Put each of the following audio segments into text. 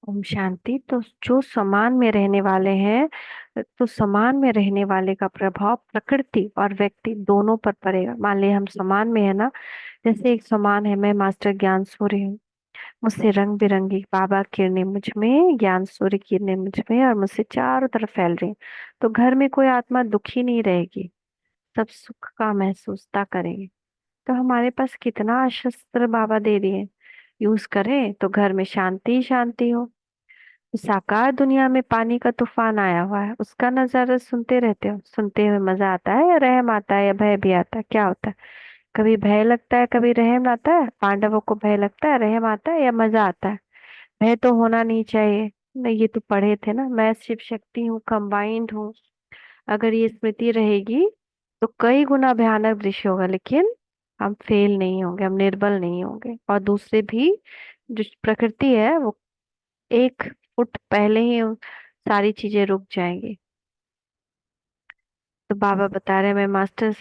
ओम शांति। तो जो समान में रहने वाले हैं, तो समान में रहने वाले का प्रभाव प्रकृति और व्यक्ति दोनों पर पड़ेगा। मान लिया हम समान में है ना, जैसे एक समान है, मैं मास्टर ज्ञान सूर्य हूँ, मुझसे रंग बिरंगी बाबा किरणें मुझ में, ज्ञान सूर्य किरणें मुझ में और मुझसे चारों तरफ फैल रही हैं। तो घर में कोई आत्मा दुखी नहीं रहेगी, सब सुख का महसूसता करेंगे। तो हमारे पास कितना शस्त्र बाबा दे दिए, यूज करें तो घर में शांति ही शांति हो। साकार दुनिया में पानी का तूफान आया हुआ है, उसका नजारा सुनते रहते हो, सुनते हुए मजा आता है या रहम आता है या भय भी आता है? क्या होता है? कभी भय लगता है, कभी रहम आता है। पांडवों को भय लगता है, रहम आता है या मजा आता है? भय तो होना नहीं चाहिए। नहीं, ये तो पढ़े थे ना, मैं शिव शक्ति हूँ, कंबाइंड हूँ। अगर ये स्मृति रहेगी तो कई गुना भयानक दृश्य होगा, लेकिन हम फेल नहीं होंगे, हम निर्बल नहीं होंगे। और दूसरे भी, जो प्रकृति है वो एक फुट पहले ही सारी चीजें रुक जाएंगी। तो बाबा बता रहे हैं, मैं मास्टर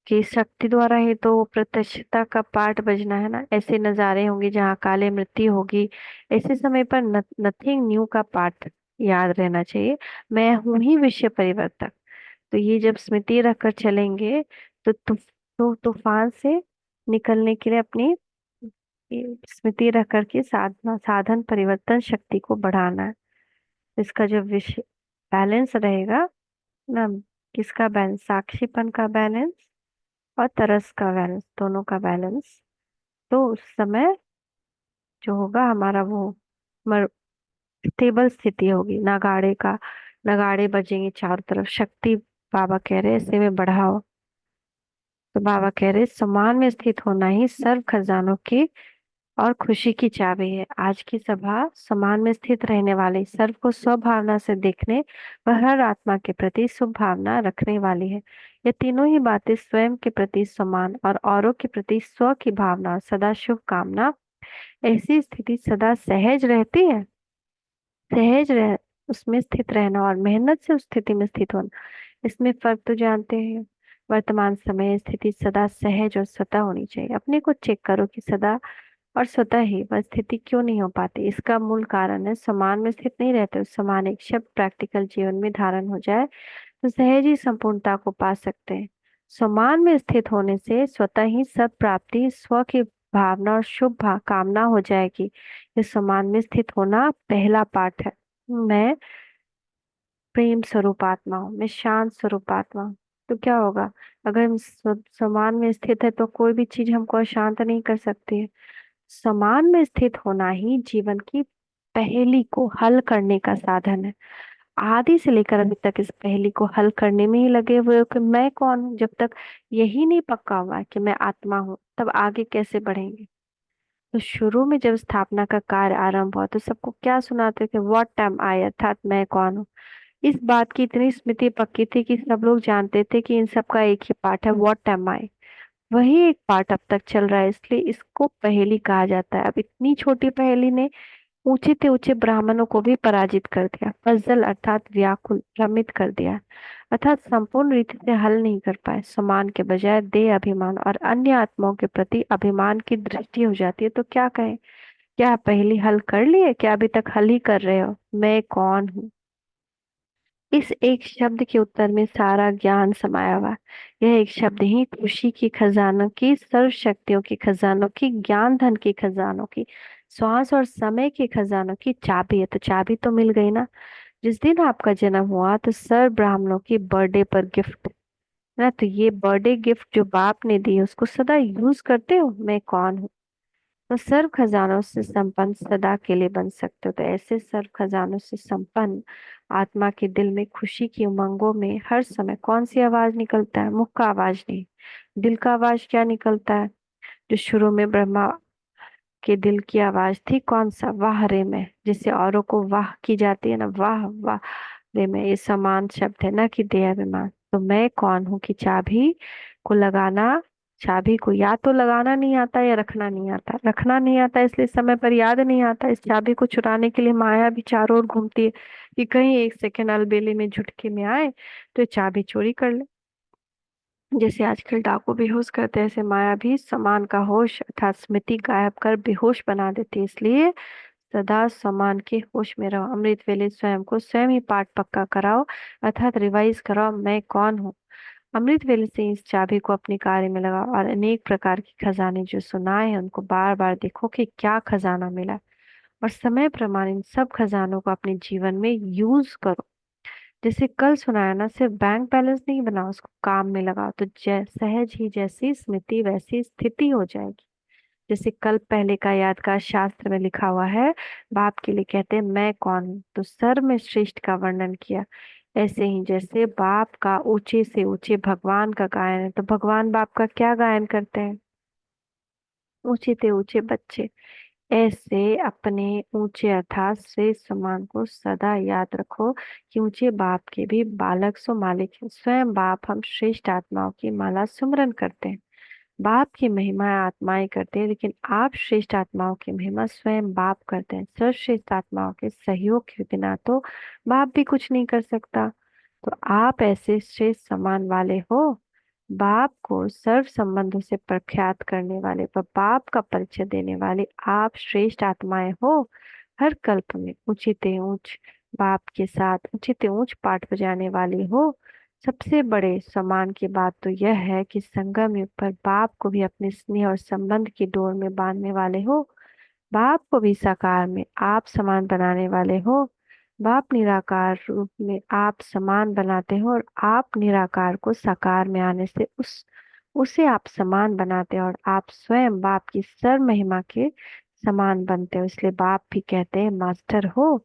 की शक्ति द्वारा ही तो प्रत्यक्षता का पाठ बजना है ना। ऐसे नजारे होंगे जहाँ काले मृत्यु होगी, ऐसे समय पर नथिंग न्यू का पाठ याद रहना चाहिए। मैं हूं ही विश्व परिवर्तक। तो ये जब स्मृति रखकर चलेंगे तो तूफान से निकलने के लिए अपनी ये स्मृति रख करके साधना साधन परिवर्तन शक्ति को बढ़ाना है। इसका जो विषय बैलेंस रहेगा ना, किसका बैलेंस? साक्षीपन का बैलेंस और तरस का बैलेंस, दोनों का बैलेंस। तो उस समय जो होगा हमारा वो मर स्टेबल स्थिति होगी। नगाड़े बजेंगे चारों तरफ, शक्ति बाबा कह रहे ऐसे में बढ़ाओ। तो बाबा कह रहे सम्मान में स्थित होना ही सर्व खजानों की और खुशी की चाबी है। आज की सभा समान में स्थित रहने वाले सर्व को स्वभावना से देखने व हर आत्मा के प्रति शुभ भावना रखने वाली है। ये तीनों ही बातें स्वयं के प्रति समान और औरों के प्रति स्व की भावना और सदा शुभ कामना, ऐसी स्थिति सदा सहज रहती है। सहज रह उसमें स्थित रहना और मेहनत से उस स्थिति में स्थित होना, इसमें फर्क तो जानते हैं। वर्तमान समय स्थिति सदा सहज और स्वतः होनी चाहिए। अपने को चेक करो कि सदा और स्वतः ही वह स्थिति क्यों नहीं हो पाती। इसका मूल कारण है समान में स्थित नहीं रहते। उस समान एक शब्द प्रैक्टिकल जीवन में धारण हो जाए तो सहज ही संपूर्णता को पा सकते हैं। समान में स्थित होने से स्वतः ही सब प्राप्ति स्व की भावना और कामना हो जाएगी। ये समान में स्थित होना पहला पाठ है। मैं प्रेम स्वरूप आत्मा हूँ, मैं शांत स्वरूप आत्मा हूँ। तो क्या होगा? अगर हम समान में स्थित है तो कोई भी चीज हमको अशांत नहीं कर सकती है। समान में स्थित होना ही जीवन की पहेली को हल करने का साधन है। आदि से लेकर अभी तक इस पहेली को हल करने में ही लगे हुए हो कि मैं कौन हूँ। जब तक यही नहीं पक्का हुआ कि मैं आत्मा हूँ, तब आगे कैसे बढ़ेंगे? तो शुरू में जब स्थापना का कार्य आरंभ हुआ तो सबको क्या सुनाते थे? व्हाट एम आई, अर्थात मैं कौन हूँ। इस बात की इतनी स्मृति पक्की थी कि सब लोग जानते थे कि इन सब का एक ही पाठ है, व्हाट एम आई। वही एक पाठ अब तक चल रहा है, इसलिए इसको पहेली कहा जाता है। अब इतनी छोटी पहेली ने ऊंचे से ऊंचे ब्राह्मणों को भी पराजित कर दिया, पजल अर्थात व्याकुल भ्रमित कर दिया, अर्थात संपूर्ण रीति से हल नहीं कर पाए। समान के बजाय देह अभिमान और अन्य आत्माओं के प्रति अभिमान की दृष्टि हो जाती है। तो क्या कहें? क्या आप पहेली हल कर लिए? क्या अभी तक हल ही कर रहे हो? मैं कौन हूँ, इस एक शब्द के उत्तर में सारा ज्ञान समाया हुआ है। यह एक शब्द ही खुशी की खजानों की, सर्व शक्तियों की खजानों की, ज्ञान धन की खजानों की, श्वास और समय की खजानों की चाबी है। तो चाबी तो मिल गई ना। जिस दिन आपका जन्म हुआ तो सर्व ब्राह्मणों की बर्थडे पर गिफ्ट है ना, तो ये बर्थडे गिफ्ट जो बाप ने दी उसको सदा यूज करते हो। मैं कौन हूँ? तो सर्व खजानों से संपन्न सदा के लिए बन सकते हो। तो ऐसे सर्व खजानों से संपन्न आत्मा के दिल में खुशी की उमंगों में हर समय कौन सी आवाज निकलता है? मुख का आवाज नहीं, दिल का आवाज क्या निकलता है? जो शुरू में ब्रह्मा के दिल की आवाज थी, कौन सा? वाह रे में, जिससे औरों को वाह की जाती है ना, वाह वाह रे में, ये समान शब्द है ना कि देह अभिमान। तो मैं कौन हूँ की चाबी को लगाना, चाबी को या तो लगाना नहीं आता या रखना नहीं आता। रखना नहीं आता इसलिए समय पर याद नहीं आता। इस चाबी को चुराने के लिए माया भी चारों ओर घूमती है कि कहीं एक सेकेंड अलबेले में झुटके में आए तो ये चाबी चोरी कर ले। जैसे आजकल डाकू बेहोश करते हैं, ऐसे माया भी समान का होश अर्थात स्मृति गायब कर बेहोश बना देती है। इसलिए सदा समान के होश में रहो। अमृत वेले स्वयं को स्वयं ही पाठ पक्का कराओ, अर्थात रिवाइज कराओ, मैं कौन हूँ। अमृत वेले से इस चाबी को अपने कार्य में लगाओ और अनेक प्रकार के खजाने जो सुनाए हैं उनको बार बार देखो कि क्या खजाना मिला, और समय प्रमाण इन सब खजानों को अपने जीवन में यूज करो। जैसे कल सुनाया ना, सिर्फ बैंक बैलेंस नहीं बनाओ, उसको काम में लगाओ, तो सहज ही जैसी स्मृति वैसी स्थिति हो जाएगी। जैसे कल पहले का यादगार शास्त्र में लिखा हुआ है, बाप के लिए कहते हैं मैं कौन हूँ, तो सर्व में श्रेष्ठ का वर्णन किया। ऐसे ही जैसे बाप का ऊंचे से ऊंचे भगवान का गायन है, तो भगवान बाप का क्या गायन करते हैं? ऊंचे से ऊंचे बच्चे। ऐसे अपने ऊंचे अर्थात श्रेष्ठ समान को सदा याद रखो कि ऊंचे बाप के भी बालक सो मालिक है। स्वयं बाप हम श्रेष्ठ आत्माओं की माला सुमरन करते हैं। बाप की महिमा आत्माएं करते हैं, लेकिन आप श्रेष्ठ आत्माओं की महिमा स्वयं बाप करते हैं। सर्वश्रेष्ठ आत्माओं के सहयोग के बिना तो बाप भी कुछ नहीं कर सकता। तो आप ऐसे श्रेष्ठ सम्मान वाले हो, बाप को सर्व संबंधों से प्रख्यात करने वाले व बाप का परिचय देने वाले आप श्रेष्ठ आत्माएं हो। हर कल्प में ऊंचते ऊंच बाप के साथ ऊंचते ऊंच पाठ बजाने वाली हो। सबसे बड़े सम्मान की बात तो यह है कि संगम युग पर बाप को भी अपने स्नेह और संबंध की डोर में बांधने वाले हो। बाप को भी साकार में आप समान बनाने वाले हो। बाप निराकार रूप में आप समान बनाते हो, और आप निराकार को साकार में आने से उसे आप समान बनाते हो, और आप स्वयं बाप की सर्व महिमा के समान बनते हो। इसलिए बाप भी कहते हैं मास्टर हो।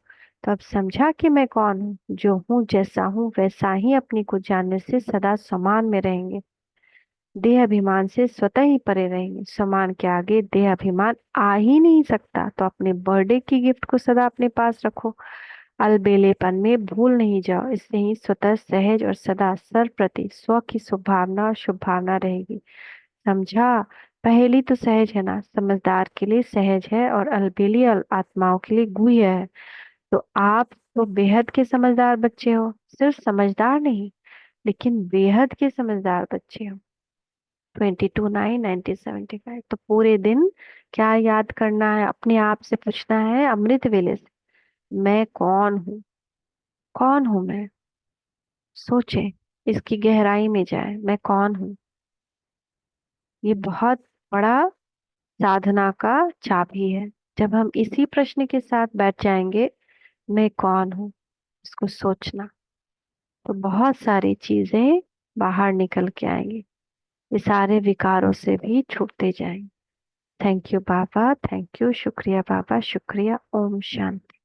तो अब समझा कि मैं कौन हूँ। जो हूँ जैसा हूँ वैसा ही अपनी को जानने से सदा समान में रहेंगे। देह अभिमान से स्वतः ही परे रहेंगे। समान के आगे देह अभिमान आ ही नहीं सकता। तो अपने बर्थडे की गिफ्ट को सदा अपने पास रखो, अलबेलेपन में भूल नहीं जाओ। इससे ही स्वतः सहज और सदा सर्वप्रति स्व की शुभभावना और शुभ भावना रहेगी। समझा? पहेली तो सहज है ना, समझदार के लिए सहज है, और अलबेली आत्माओं के लिए गुह्य है। तो आप तो बेहद के समझदार बच्चे हो, सिर्फ समझदार नहीं लेकिन बेहद के समझदार बच्चे हो। 22/9/1975। तो पूरे दिन क्या याद करना है? अपने आप से पूछना है अमृत वेले से, मैं कौन हूँ? कौन हूँ मैं? सोचें, इसकी गहराई में जाए, मैं कौन हूँ। ये बहुत बड़ा साधना का चाबी है। जब हम इसी प्रश्न के साथ बैठ जाएंगे, मैं कौन हूँ, इसको सोचना, तो बहुत सारी चीजें बाहर निकल के आएंगी। ये सारे विकारों से भी छूटते जाएंगे। Thank you Baba, thank you, शुक्रिया बाबा, शुक्रिया। ओम शांति।